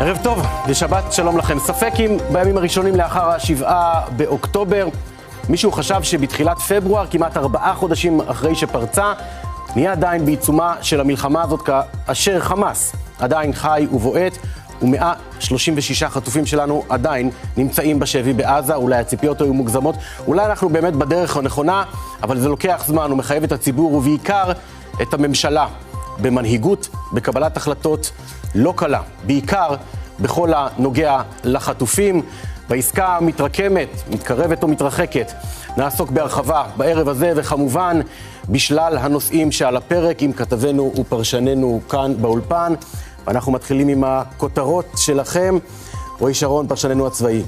ערב טוב ושבת שלום לכם. ספק אם בימים הראשונים לאחר 7 באוקטובר מישהו חשב שבתחילת פברואר, כמעט 4 חודשים אחרי שפרצה, נהיה עדיין בעיצומה של המלחמה הזאת, כאשר חמאס עדיין חי ובועט, ו136 חטופים שלנו עדיין נמצאים בשבי בעזה. אולי הציפיות היו מוגזמות, אולי אנחנו באמת בדרך הנכונה, אבל זה לוקח זמן ומחייב את הציבור ובעיקר את הממשלה במנהיגות, בקבלת החלטות לא קלה, בעיקר בכל הנוגע לחטופים. בעסקה המתרקמת, מתקרבת או מתרחקת, נעסוק בהרחבה בערב הזה, וכמובן בשלל הנושאים שעל הפרק עם כתבנו ופרשננו כאן באולפן. ואנחנו מתחילים עם הכותרות שלכם. רועי שרון, פרשננו הצבאי.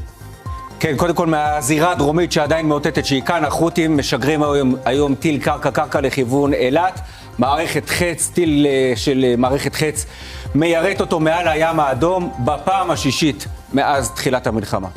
כן, קודם כל מהזירה הדרומית שעדיין מאותתת שהיא כאן, החות'ים משגרים היום טיל קרקע לכיוון אילת. מערכת חץ, טיל של מערכת חץ מיירט אותו מעל הים האדום בפעם השישית מאז תחילת המלחמה.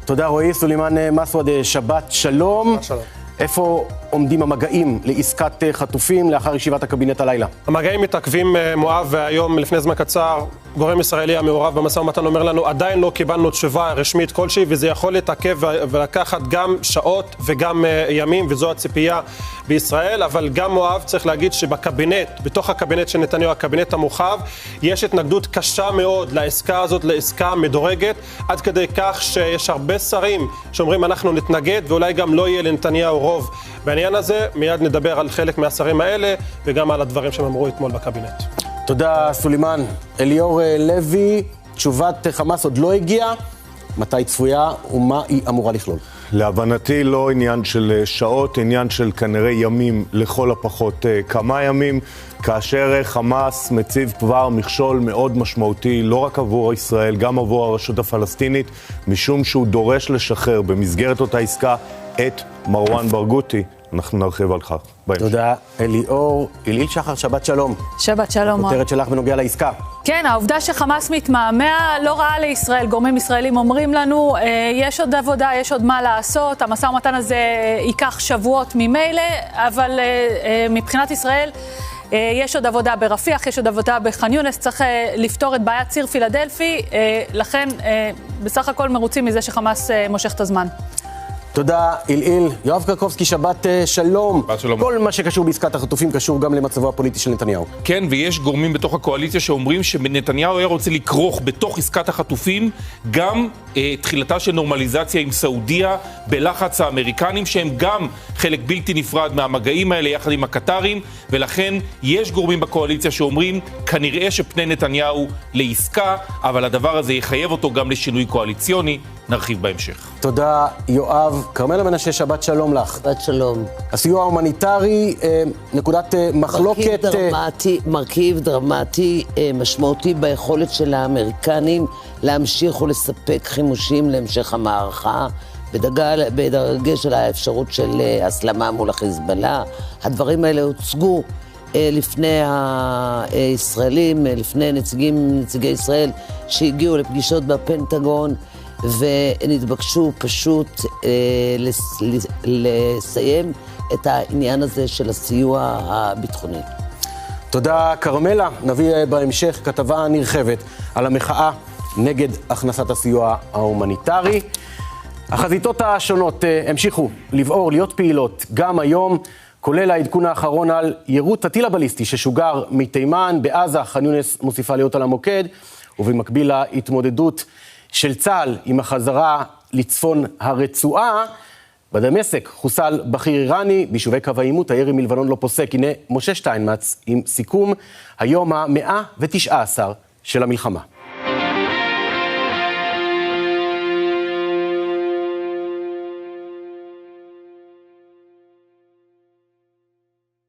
תודה רועי. סולימאן מסווד, שבת שלום. שלום. איפה עומדים המגעים לעסקת חטופים לאחר ישיבת הקבינט הלילה? המגעים מתעכבים, מואב, והיום לפני זמן קצר גורם ישראלי המעורב במשא ומתן אומר לנו עדיין לא קיבלנו תשובה רשמית כלשהי, וזה יכול להתעכב ולקחת גם שעות וגם ימים, וזו הציפייה בישראל. אבל גם מואב, צריך להגיד שבקבינט, בתוך הקבינט של נתניהו, הקבינט המורחב, יש התנגדות קשה מאוד לעסקה הזאת, לעסקה מדורגת, עד כדי כך שיש הרבה שרים שאומרים אנחנו נתנגד, ואולי גם לא יהיה לנתניהו רוב בעניין הזה. מיד נדבר על חלק מהשרים האלה וגם על הדברים שהם אמרו אתמול בקבינט. תודה סולימאן. אליאור לוי, תשובת חמאס עוד לא הגיעה, מתי צפויה ומה היא אמורה לכלול? להבנתי לא עניין של שעות, עניין של כנראה ימים, לכל הפחות כמה ימים, כאשר חמאס מציב כבר מכשול מאוד משמעותי, לא רק עבור ישראל, גם עבור הרשות הפלסטינית, משום שהוא דורש לשחרר במסגרת אותה עסקה את מרואן ברגותי. אנחנו נרחיב על כך. תודה אליאור. אליל שחר, שבת שלום. שבת שלום. הכותרת שלך בנוגע לעסקה. כן, העובדה שחמאס מתמהמה לא רעה לישראל. גורמים ישראלים אומרים לנו, יש עוד עבודה, יש עוד מה לעשות, המשא ומתן הזה ייקח שבועות ממילא, אבל מבחינת ישראל יש עוד עבודה ברפיח, יש עוד עבודה בח'אן יונס, צריך לפתור את בעיית ציר פילדלפי, לכן בסך הכל מרוצים מזה שחמאס מושך את הזמן. תודה איל. יואב קרקובסקי, שבת שלום. שבת שלום. כל מה שקשור בעסקת החטופים קשור גם למצבו הפוליטי של נתניהו. כן, ויש גורמים בתוך הקואליציה שאומרים שנתניהו היה רוצה לקרוך בתוך עסקת החטופים גם תחילתה של נורמליזציה עם סעודיה בלחץ האמריקנים, שהם גם חלק בלתי נפרד מהמגעים האלה יחד עם הקטרים, ולכן יש גורמים בקואליציה שאומרים כנראה שפני נתניהו לעסקה, אבל הדבר הזה יחייב אותו גם לשינוי קואליציוני. נרחיב בהמשך. תודה יואב. כרמלה מנשה, שבת שלום לך. שבת שלום. הסיוע ההומניטרי, נקודת מחלוקת. מרכיב דרמטי משמעותי ביכולת של האמריקנים להמשיך ולספק חימושים להמשך המערכה, בדגש על האפשרות של הסלמה מול החיזבאללה. הדברים האלה הוצגו לפני הישראלים, לפני נציגי ישראל שהגיעו לפגישות בפנטגון, ונתבקשו פשוט לסיים את העניין הזה של הסיוע הביטחוני. תודה כרמלה. נביא בהמשך כתבה נרחבת על המחאה נגד הכנסת הסיוע ההומניטרי. החזיתות השונות המשיכו לבעור, להיות פעילות גם היום, כולל העדכון האחרון על יירוט הטיל הבליסטי ששוגר מתימן בעזה. ח'אן יונס מוסיפה להיות על המוקד, ובמקביל להתמודדות של צה"ל עם החזרה לצפון הרצועה. בדמשק חוסל בכיר איראני, ביישובי קו העימות הירי מלבנון לא פוסק. הנה משה שטיינמץ עם סיכום היום ה-119 של המלחמה.